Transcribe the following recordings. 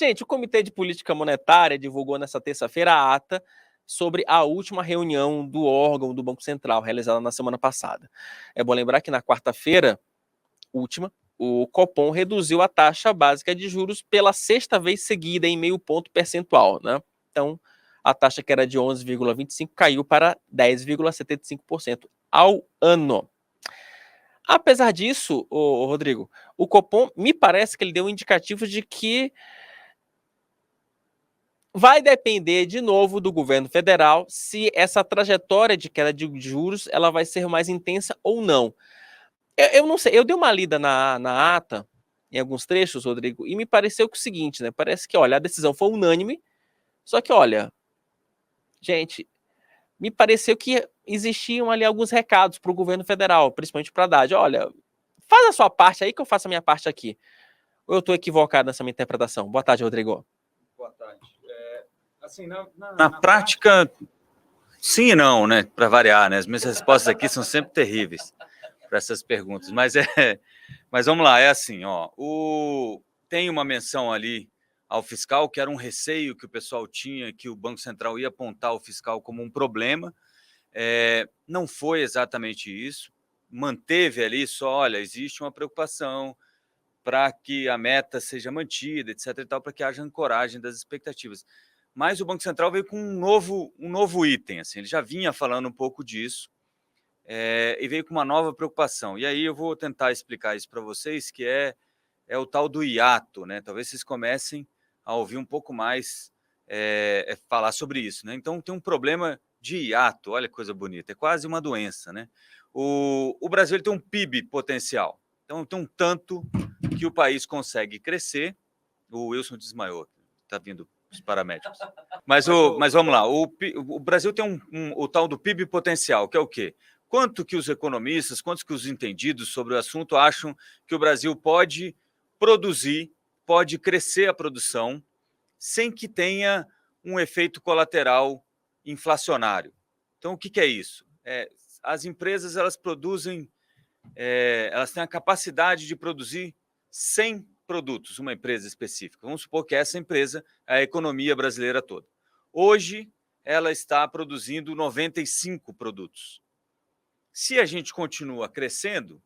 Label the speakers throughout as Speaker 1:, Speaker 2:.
Speaker 1: Gente, o Comitê de Política Monetária divulgou nessa terça-feira a ata sobre a última reunião do órgão do Banco Central, realizada na semana passada. É bom lembrar que na quarta-feira última, o Copom reduziu a taxa básica de juros pela sexta vez seguida em meio ponto percentual, né? Então, a taxa que era de 11,25 caiu para 10,75% ao ano. Apesar disso, Rodrigo, o Copom me parece que ele deu um indicativo de que vai depender de novo do governo federal se essa trajetória de queda de juros ela vai ser mais intensa ou não. Eu não sei, eu dei uma lida na ata, em alguns trechos, Rodrigo, e me pareceu que o seguinte, né? Parece que, olha, a decisão foi unânime, só que, olha, gente, me pareceu que existiam ali alguns recados para o governo federal, principalmente para a Haddad. Olha, faz a sua parte aí que eu faço a minha parte aqui. Ou eu estou equivocado nessa minha interpretação? Boa tarde, Rodrigo.
Speaker 2: Boa tarde. Assim, na prática, sim e não, né? Para variar, né? As minhas respostas aqui são sempre terríveis para essas perguntas. Mas vamos lá, é assim, ó. Tem uma menção ali ao fiscal, que era um receio que o pessoal tinha, que o Banco Central ia apontar o fiscal como um problema. Não foi exatamente isso. Manteve ali só, olha, existe uma preocupação para que a meta seja mantida, etc. e tal, para que haja ancoragem das expectativas. Mas o Banco Central veio com um novo item, assim, ele já vinha falando um pouco disso, e veio com uma nova preocupação. E aí eu vou tentar explicar isso para vocês, que é o tal do hiato, né? Talvez vocês comecem a ouvir um pouco mais falar sobre isso, né? Então tem um problema de hiato, olha que coisa bonita, é quase uma doença, né? O Brasil ele tem um PIB potencial, então tem um tanto que o país consegue crescer. O Wilson desmaiou, está vindo os paramédicos. Mas vamos lá, o Brasil tem o tal do PIB potencial, que é o quê? Quanto que os economistas, quantos que os entendidos sobre o assunto acham que o Brasil pode produzir, pode crescer a produção, sem que tenha um efeito colateral inflacionário? Então, o que é isso? As empresas, elas produzem, elas têm a capacidade de produzir 100 produtos, uma empresa específica. Vamos supor que essa empresa é a economia brasileira toda. Hoje, ela está produzindo 95 produtos. Se a gente continua crescendo,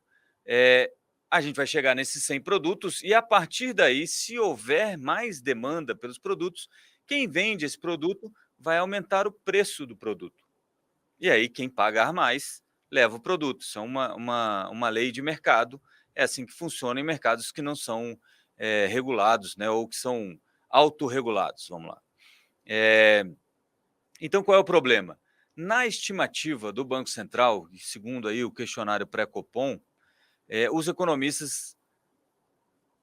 Speaker 2: a gente vai chegar nesses 100 produtos e, a partir daí, se houver mais demanda pelos produtos, quem vende esse produto vai aumentar o preço do produto. E aí, quem pagar mais, leva o produto. Isso é uma lei de mercado. É assim que funciona em mercados que não são regulados, né, ou que são autorregulados. Vamos lá. Então, qual é o problema? Na estimativa do Banco Central, segundo aí o questionário pré-Copom, os economistas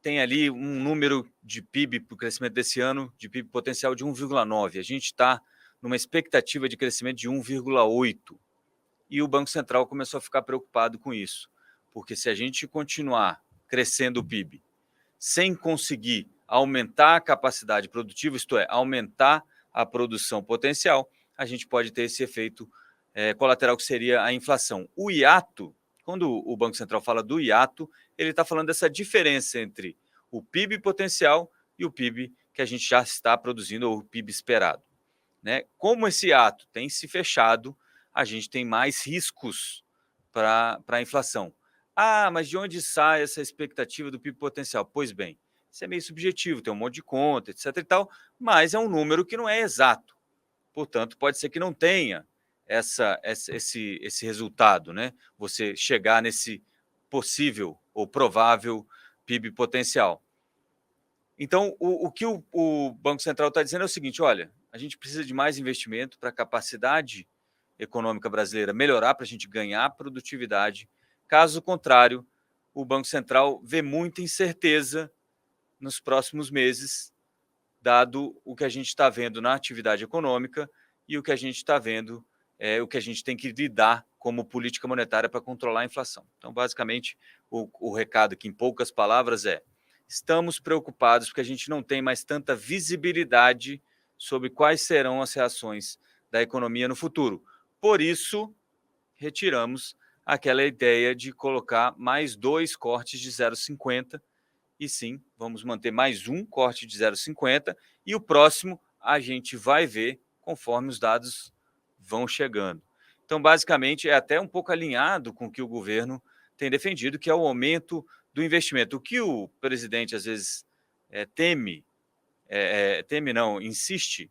Speaker 2: têm ali um número de PIB para o crescimento desse ano, de PIB potencial de 1,9. A gente está numa expectativa de crescimento de 1,8. E o Banco Central começou a ficar preocupado com isso, porque se a gente continuar crescendo o PIB sem conseguir aumentar a capacidade produtiva, isto é, aumentar a produção potencial, a gente pode ter esse efeito colateral que seria a inflação. O hiato, quando o Banco Central fala do hiato, ele está falando dessa diferença entre o PIB potencial e o PIB que a gente já está produzindo, ou o PIB esperado, né? Como esse hiato tem se fechado, a gente tem mais riscos para a inflação. Ah, mas de onde sai essa expectativa do PIB potencial? Pois bem, isso é meio subjetivo, tem um monte de conta, etc. e tal, mas é um número que não é exato. Portanto, pode ser que não tenha esse resultado, né? Você chegar nesse possível ou provável PIB potencial. Então, o que o Banco Central está dizendo é o seguinte: olha, a gente precisa de mais investimento para a capacidade econômica brasileira melhorar, para a gente ganhar produtividade. Caso contrário, o Banco Central vê muita incerteza nos próximos meses, dado o que a gente está vendo na atividade econômica e o que a gente está vendo, o que a gente tem que lidar como política monetária para controlar a inflação. Então, basicamente, o recado aqui, em poucas palavras, é: estamos preocupados porque a gente não tem mais tanta visibilidade sobre quais serão as reações da economia no futuro. Por isso, retiramos aquela ideia de colocar mais 2 cortes de 0,50 e sim, vamos manter mais um corte de 0,50 e o próximo a gente vai ver conforme os dados vão chegando. Então, basicamente, é até um pouco alinhado com o que o governo tem defendido, que é o aumento do investimento. O que o presidente, às vezes, insiste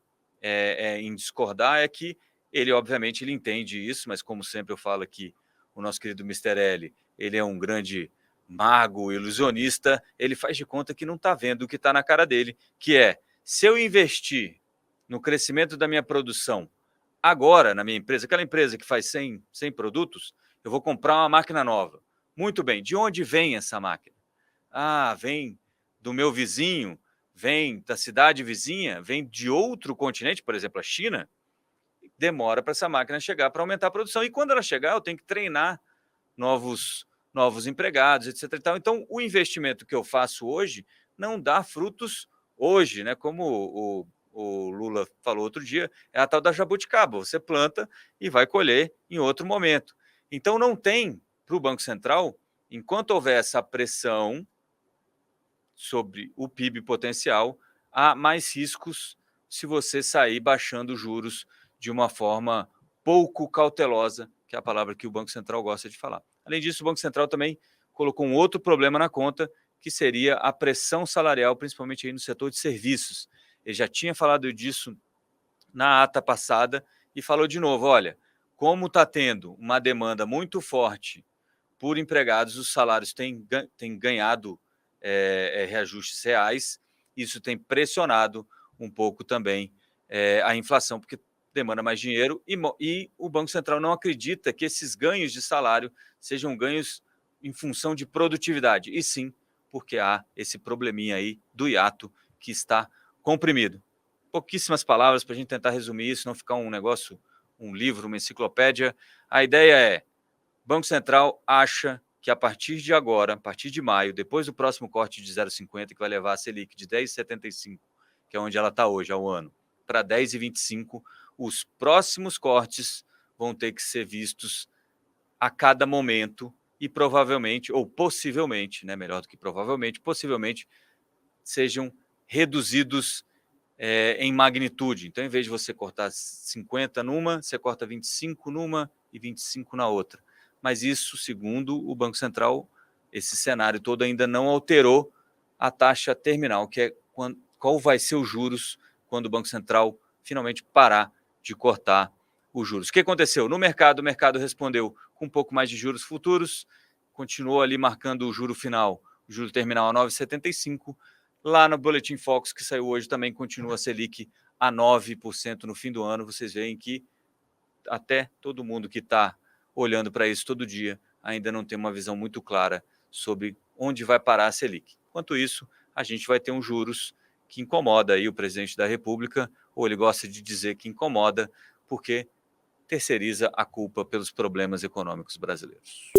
Speaker 2: em discordar é que ele, obviamente, ele entende isso, mas como sempre eu falo aqui, o nosso querido Mr. L, ele é um grande mago, ilusionista, ele faz de conta que não está vendo o que está na cara dele, que é, se eu investir no crescimento da minha produção agora na minha empresa, aquela empresa que faz 100 produtos, eu vou comprar uma máquina nova. Muito bem, de onde vem essa máquina? Ah, vem do meu vizinho, vem da cidade vizinha, vem de outro continente, por exemplo, a China. Demora para essa máquina chegar para aumentar a produção. E quando ela chegar, eu tenho que treinar novos empregados, etc. E tal. Então, o investimento que eu faço hoje não dá frutos hoje, né? Como o Lula falou outro dia, é a tal da jabuticaba. Você planta e vai colher em outro momento. Então, não tem para o Banco Central, enquanto houver essa pressão sobre o PIB potencial, há mais riscos se você sair baixando juros de uma forma pouco cautelosa, que é a palavra que o Banco Central gosta de falar. Além disso, o Banco Central também colocou um outro problema na conta, que seria a pressão salarial, principalmente aí no setor de serviços. Ele já tinha falado disso na ata passada e falou de novo, olha, como está tendo uma demanda muito forte por empregados, os salários têm ganhado reajustes reais, isso tem pressionado um pouco também a inflação, porque demanda mais dinheiro e o Banco Central não acredita que esses ganhos de salário sejam ganhos em função de produtividade, e sim porque há esse probleminha aí do hiato que está comprimido. Pouquíssimas palavras para a gente tentar resumir isso, não ficar um negócio, um livro, uma enciclopédia. A ideia é, Banco Central acha que a partir de agora, a partir de maio, depois do próximo corte de 0,50, que vai levar a Selic de 10,75, que é onde ela está hoje ao ano, para 10,25, os próximos cortes vão ter que ser vistos a cada momento e provavelmente, ou possivelmente, né, melhor do que provavelmente, possivelmente sejam reduzidos em magnitude. Então, em vez de você cortar 50 numa, você corta 25 numa e 25 na outra. Mas isso, segundo o Banco Central, esse cenário todo ainda não alterou a taxa terminal, que é qual vai ser os juros quando o Banco Central finalmente parar de cortar os juros. O que aconteceu? No mercado, o mercado respondeu com um pouco mais de juros futuros, continuou ali marcando o juro final, o juro terminal a 9,75. Lá no Boletim Focus, que saiu hoje, também continua a Selic a 9% no fim do ano. Vocês veem que até todo mundo que está olhando para isso todo dia ainda não tem uma visão muito clara sobre onde vai parar a Selic. Enquanto isso, a gente vai ter uns juros que incomoda aí o presidente da República, ou ele gosta de dizer que incomoda, porque terceiriza a culpa pelos problemas econômicos brasileiros.